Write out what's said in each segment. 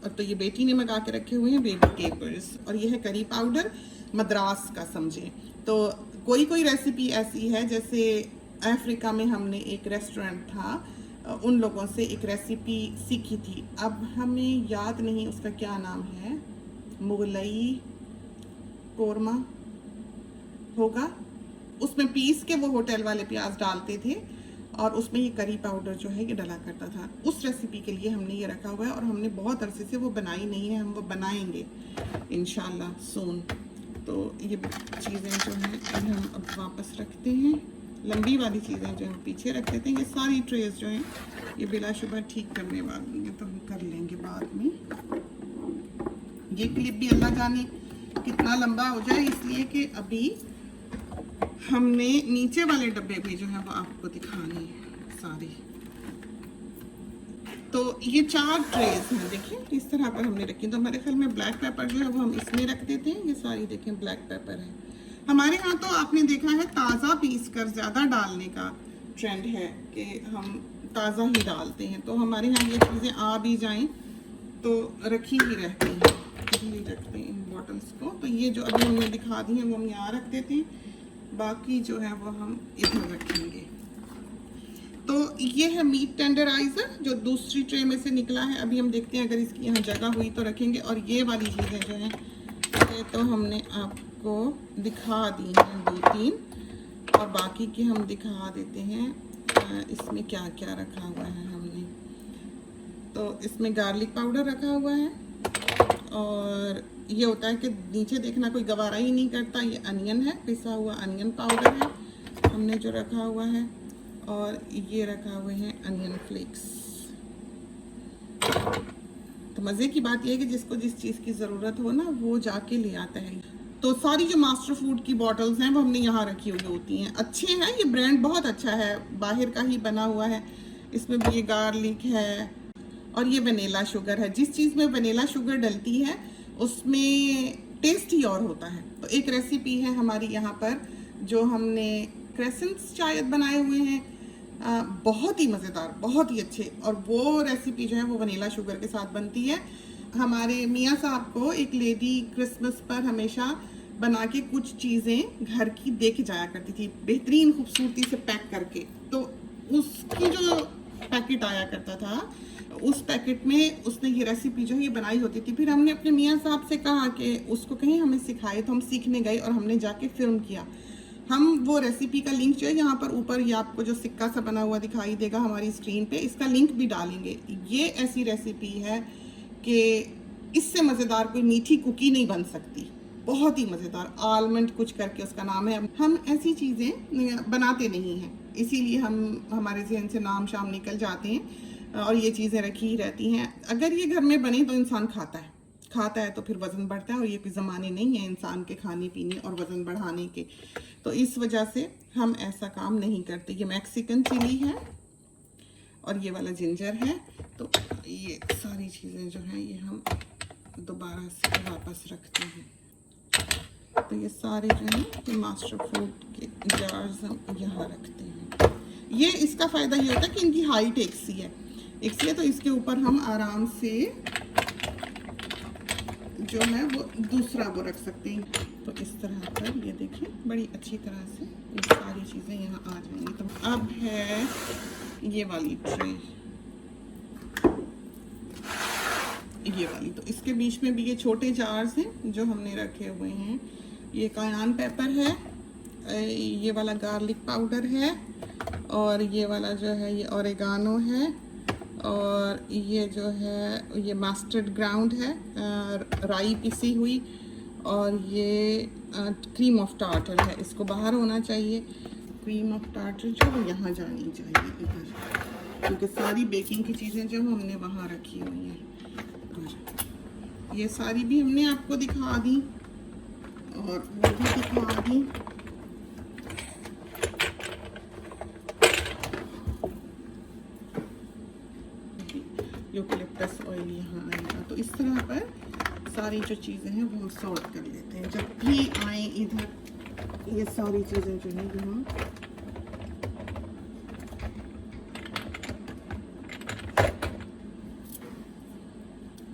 और तो ये बेटी ने मंगा के रखे हुए हैं बेबी केपर्स, और ये है करी पाउडर मद्रास का समझे। तो कोई कोई रेसिपी ऐसी है, जैसे अफ्रीका में हमने एक रेस्टोरेंट था, उन लोगों से एक रेसिपी सीखी थी, अब हमें याद नहीं उसका क्या नाम है, मुगलई कोरमा होगा, उसमें पीस के वो होटल वाले प्याज डालते थे और उसमें ये करी पाउडर जो है ये डला करता था। उस रेसिपी के लिए हमने ये रखा हुआ है और हमने बहुत अरसे से वो बनाई नहीं है, हम वो बनाएंगे इंशाल्लाह सून। तो ये चीज़ें जो हैं ये हम अब वापस रखते हैं, लंबी वाली चीज़ें जो हम पीछे रख देते हैं। ये सारी ट्रेस जो हैं ये बिलाशुबा ठीक करने वाली हैं, तो हम कर लेंगे बाद में। ये क्लिप भी अल्लाह जाने कितना लंबा हो जाए, इसलिए कि अभी हमने नीचे वाले डब्बे भी जो है वो आपको दिखाने हैं सारी। तो ये 4 ट्रेस हैं, देखिए इस तरह पर हमने रखी। तो हमारे ख्याल में ब्लैक पेपर जो है वो हम इसमें रख देते हैं। ये सारी देखें ब्लैक पेपर है। हमारे यहाँ तो आपने देखा है ताज़ा पीस कर ज़्यादा डालने का ट्रेंड है कि हम ताज़ा ही डालते हैं। तो हमारे यहाँ ये चीज़ें आ भी जाएं तो रखी ही रहती हैं, ही रखते हैं इन बॉटल्स को। तो ये जो अभी हमने दिखा दी हैं वो हम यहाँ रख देते हैं, बाकी जो है वो हम इधर रखेंगे। तो ये है मीट टेंडराइज़र जो दूसरी ट्रे में से निकला है। अभी हम देखते हैं अगर इसकी यहाँ जगह हुई तो रखेंगे। और ये वाली चीज़ें जो हैं ये तो हमने आपको दिखा दी हैं 2-3, और बाकी की हम दिखा देते हैं इसमें क्या क्या रखा हुआ है हमने। तो इसमें गार्लिक पाउडर रखा हुआ है, और ये होता है कि नीचे देखना कोई गवारा ही नहीं करता। ये अनियन है, पिसा हुआ अनियन पाउडर है हमने जो रखा हुआ है, और ये रखा हुए हैं अनियन फ्लेक्स। तो मज़े की बात यह है कि जिसको जिस चीज़ की ज़रूरत हो ना वो जाके ले आता है। तो सारी जो मास्टर फूड की बॉटल्स हैं वो हमने यहाँ रखी हुई होती हैं। अच्छे हैं, ये ब्रांड बहुत अच्छा है, बाहर का ही बना हुआ है। इसमें भी ये गार्लिक है और ये वनीला शुगर है। जिस चीज़ में वनीला शुगर डलती है उसमें टेस्ट ही और होता है। तो एक रेसिपी है हमारी यहाँ पर जो हमने क्रेसेंट्स शायद बनाए हुए हैं, बहुत ही मज़ेदार, बहुत ही अच्छे। और वो रेसिपी जो है वो वनीला शुगर के साथ बनती है। हमारे मियाँ साहब को एक लेडी क्रिसमस पर हमेशा बना के कुछ चीज़ें घर की दे के जाया करती थी, बेहतरीन खूबसूरती से पैक करके। तो उसकी जो पैकेट आया करता था, उस पैकेट में उसने ये रेसिपी जो है ये बनाई होती थी। फिर हमने अपने मियाँ साहब से कहा कि उसको कहीं हमें सिखाए, तो हम सीखने गए और हमने जाके फिल्म किया। हम वो रेसिपी का लिंक जो है यहाँ पर ऊपर ये आपको जो सिक्का सा बना हुआ दिखाई देगा हमारी स्क्रीन पे, इसका लिंक भी डालेंगे। ये ऐसी रेसिपी है कि इससे मज़ेदार कोई मीठी कुकी नहीं बन सकती, बहुत ही मज़ेदार। आलमंड कुछ करके उसका नाम है। हम ऐसी चीज़ें बनाते नहीं हैं, इसीलिए हम हमारे जहन से नाम शाम निकल जाते हैं और ये चीज़ें रखी ही रहती हैं। अगर ये घर में बने तो इंसान खाता है तो फिर वज़न बढ़ता है, और ये कोई ज़माने नहीं है इंसान के खाने पीने और वज़न बढ़ाने के। तो इस वजह से हम ऐसा काम नहीं करते। ये मैक्सिकन चिली है और ये वाला जिंजर है। तो ये सारी चीज़ें जो हैं ये हम दोबारा से वापस रखते हैं। तो ये सारे जो हैं ये मास्टर फूड के जार्स हम यहाँ रखते हैं। ये इसका फ़ायदा ये होता है कि इनकी हाइट एक सी है, तो इसके ऊपर हम आराम से जो है वो दूसरा वो रख सकते हैं। तो इस तरह पर ये देखिए बड़ी अच्छी तरह से ये सारी चीज़ें यहाँ आ जाएंगी। तो अब है ये वाली ट्रे, ये वाली। तो इसके बीच में भी ये छोटे जार्स हैं जो हमने रखे हुए हैं। ये कायन पेपर है, ये वाला गार्लिक पाउडर है, और ये वाला जो है ये ओरेगानो है, और ये जो है ये मस्टर्ड ग्राउंड है, राई पिसी हुई, और ये क्रीम ऑफ टार्टर है। इसको बाहर होना चाहिए, क्रीम ऑफ टार्टर जो है यहाँ जानी चाहिए इधर, क्योंकि सारी बेकिंग की चीज़ें जो हमने वहाँ रखी हुई हैं। ये सारी भी हमने आपको दिखा दी और वो भी दिखा दी। यूकेलिप्टस ऑयल यहाँ आएगा। तो इस तरह पर सारी जो चीज़ें हैं वो हम सॉर्ट कर लेते हैं। जब भी आए इधर ये सारी चीज़ें जो हैं यहाँ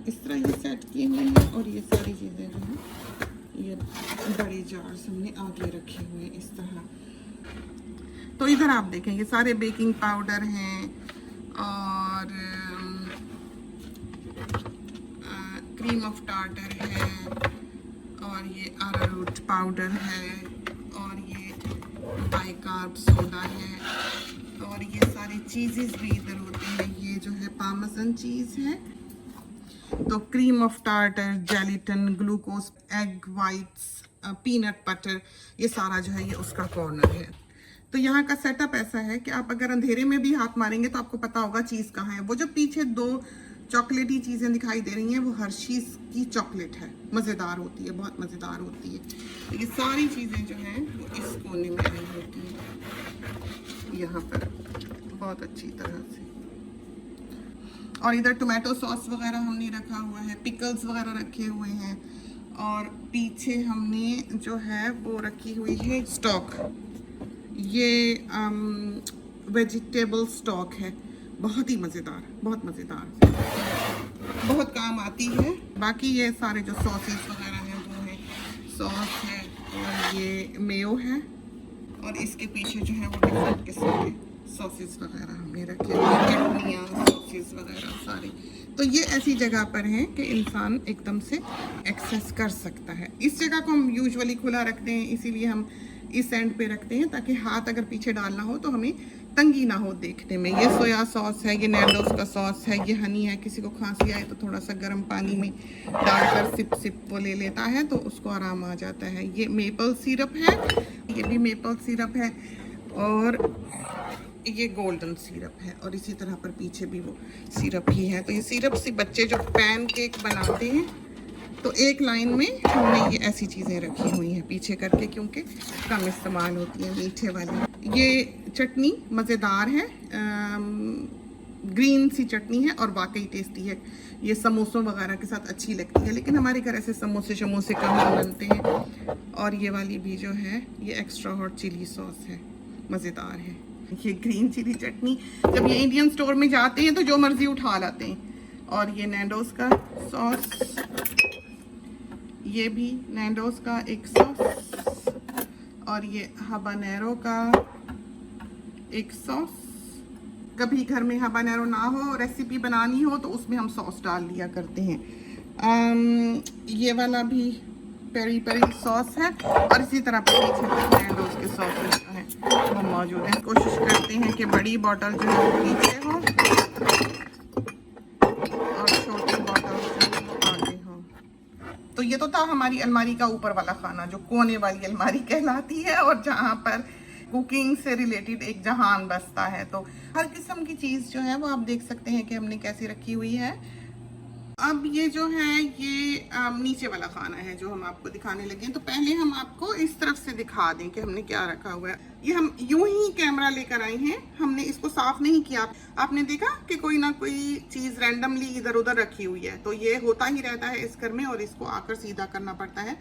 इस तरह ये सेट किए हुए हैं और ये सारी चीज़ें जो हैं ये बड़े जार्स हमने आगे रखे हुए हैं इस तरह। तो इधर आप देखें ये सारे बेकिंग पाउडर हैं और क्रीम ऑफ टार्टर है और ये अरारूट पाउडर है और ये बाइकार्ब सोडा है और ये सारे चीज़ेस भी इधर होते हैं। ये जो है पार्मेसन चीज़ है, तो cream of tartar, gelatin, glucose, egg whites, peanut butter, ये सारा जो है ये उसका कॉर्नर है। तो यहाँ का सेटअप ऐसा है कि आप अगर अंधेरे में भी हाथ मारेंगे तो आपको पता होगा चीज़ कहाँ है। वो जो पीछे दो चॉकलेटी चीज़ें दिखाई दे रही हैं वो हर्शीज़ की चॉकलेट है, मज़ेदार होती है, बहुत मज़ेदार होती है। तो ये सारी चीज़ें जो हैं वो इस कोने में आई होती हैं यहाँ पर बहुत अच्छी तरह से। और इधर टोमेटो सॉस वगैरह हमने रखा हुआ है, पिकल्स वगैरह रखे हुए हैं और पीछे हमने जो है वो रखी हुई है स्टॉक, ये वेजिटेबल स्टॉक है, बहुत ही मज़ेदार, बहुत मज़ेदार, बहुत काम आती है। बाकी ये सारे जो सॉसेस वगैरह हैं वो है, सॉस है और ये मेयो है और इसके पीछे जो है वो डिफरेंट किस्म के सॉसेस वगैरह हमने रखे हुए हैं, चटनियाँ, सॉसेस वगैरह सारे। तो ये ऐसी जगह पर है कि इंसान एकदम से एक्सेस कर सकता है। इस जगह को हम यूजुअली खुला रखते हैं, इसीलिए हम इस एंड पे रखते हैं ताकि हाथ अगर पीछे डालना हो तो हमें तंगी ना हो देखने में। ये सोया सॉस है, ये नैंडोस का सॉस है, ये हनी है। किसी को खांसी आए तो थोड़ा सा गर्म पानी में डालकर सिप सिप वो ले लेता है तो उसको आराम आ जाता है। ये मेपल सिरप है, ये भी मेपल सिरप है और ये गोल्डन सिरप है और इसी तरह पर पीछे भी वो सिरप ही है। तो ये सिरप से बच्चे जो पैन केक बनाते हैं तो एक लाइन में हमने ये ऐसी चीज़ें रखी हुई हैं पीछे करके, क्योंकि कम इस्तेमाल होती है मीठे वाली। ये चटनी मज़ेदार है, ग्रीन सी चटनी है और वाकई टेस्टी है। ये समोसों वगैरह के साथ अच्छी लगती है, लेकिन हमारे घर ऐसे समोसे शमोसे कम बनते हैं। और ये वाली भी जो है ये एक्स्ट्रा हॉट चिली सॉस है, मज़ेदार है। ये ग्रीन चिली चटनी जब ये इंडियन स्टोर में जाते हैं तो जो मर्ज़ी उठा लाते हैं। और ये नैंडोस का सॉस, ये भी नैंडोस का एक सॉस और ये हबानेरो का एक सॉस। कभी घर में हबानेरो ना हो, रेसिपी बनानी हो तो उसमें हम सॉस डाल लिया करते हैं। ये वाला भी पेरी पेरी सॉस है और इसी तरह पीछे नैंडोस के सॉसेस जो हैं वो मौजूद हैं। कोशिश करते हैं कि बड़ी बॉटल जो है वो नीचे हो और छोटी बॉटल जो है वो आगे हो। तो ये तो था हमारी अलमारी का ऊपर वाला खाना जो कोने वाली अलमारी कहलाती है और जहाँ पर कुकिंग से रिलेटेड एक जहान बसता है। तो हर किस्म की चीज़ जो है वो आप देख सकते हैं कि हमने कैसे रखी हुई है। अब ये जो है ये नीचे वाला खाना है जो हम आपको दिखाने लगे हैं। तो पहले हम आपको इस तरफ से दिखा दें कि हमने क्या रखा हुआ है। ये हम यूं ही कैमरा लेकर आए हैं, हमने इसको साफ नहीं किया। आपने देखा कि कोई ना कोई चीज़ रैंडमली इधर उधर रखी हुई है, तो ये होता ही रहता है इस घर में और इसको आकर सीधा करना पड़ता है।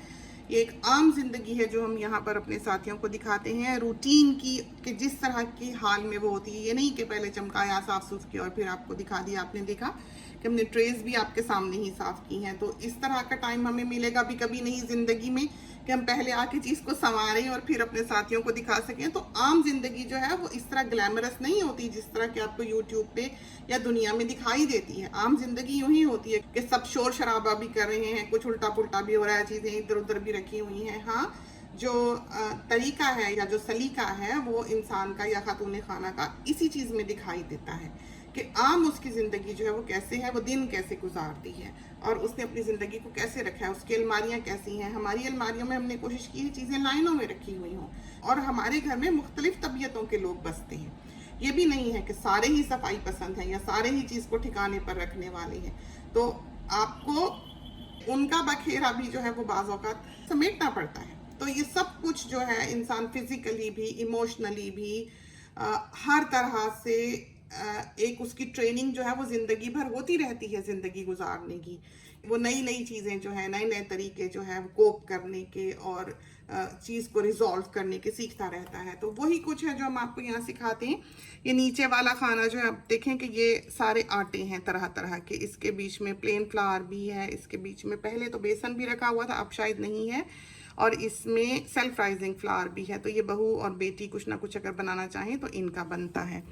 ये एक आम जिंदगी है जो हम यहाँ पर अपने साथियों को दिखाते हैं, रूटीन की कि जिस तरह की हाल में वो होती है। ये नहीं कि पहले चमकाया, साफ सुफ किया और फिर आपको दिखा दिया। आपने देखा कि हमने ट्रेस भी आपके सामने ही साफ की हैं। तो इस तरह का टाइम हमें मिलेगा भी कभी नहीं ज़िंदगी में कि हम पहले आके चीज़ को संवारें और फिर अपने साथियों को दिखा सकें। तो आम जिंदगी जो है वो इस तरह ग्लैमरस नहीं होती जिस तरह कि आपको यूट्यूब पे या दुनिया में दिखाई देती है। आम जिंदगी यूं ही होती है कि सब शोर शराबा भी कर रहे हैं, कुछ उल्टा पुल्टा भी हो रहा है, चीज़ें इधर उधर भी रखी हुई हैं। हाँ, जो तरीका है या जो सलीका है वो इंसान का या खातून खाना का इसी चीज़ में दिखाई देता है कि आम उसकी ज़िंदगी जो है वो कैसे है, वो दिन कैसे गुजारती है और उसने अपनी ज़िंदगी को कैसे रखा है, उसकी अलमारियाँ कैसी हैं। हमारी अलमारियों में हमने कोशिश की है चीज़ें लाइनों में रखी हुई हों और हमारे घर में मुख्तलिफ तबीयतों के लोग बसते हैं। ये भी नहीं है कि सारे ही सफाई पसंद हैं या सारे ही चीज़ को ठिकाने पर रखने वाले हैं। तो आपको उनका बखेरा भी जो है वो बाज़ औक़ात समेटना पड़ता है। तो ये सब कुछ जो है इंसान फिज़िकली भी, इमोशनली भी, हर तरह से एक उसकी ट्रेनिंग जो है वो ज़िंदगी भर होती रहती है ज़िंदगी गुजारने की। वो नई नई चीज़ें जो है, नए नए तरीके जो है कोप करने के और चीज़ को रिजॉल्व करने के सीखता रहता है। तो वही कुछ है जो हम आपको यहाँ सिखाते हैं। ये नीचे वाला खाना जो है, आप देखें कि ये सारे आटे हैं तरह तरह के, इसके बीच में प्लेन फ्लावर भी है, इसके बीच में पहले तो बेसन भी रखा हुआ था, अब शायद नहीं है, और इसमें सेल्फ राइजिंग फ्लावर भी है। तो ये बहू और बेटी कुछ ना कुछ अगर बनाना चाहें तो इनका बनता है।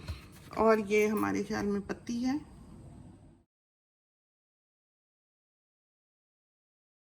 और ये हमारे ख्याल में पत्ती है,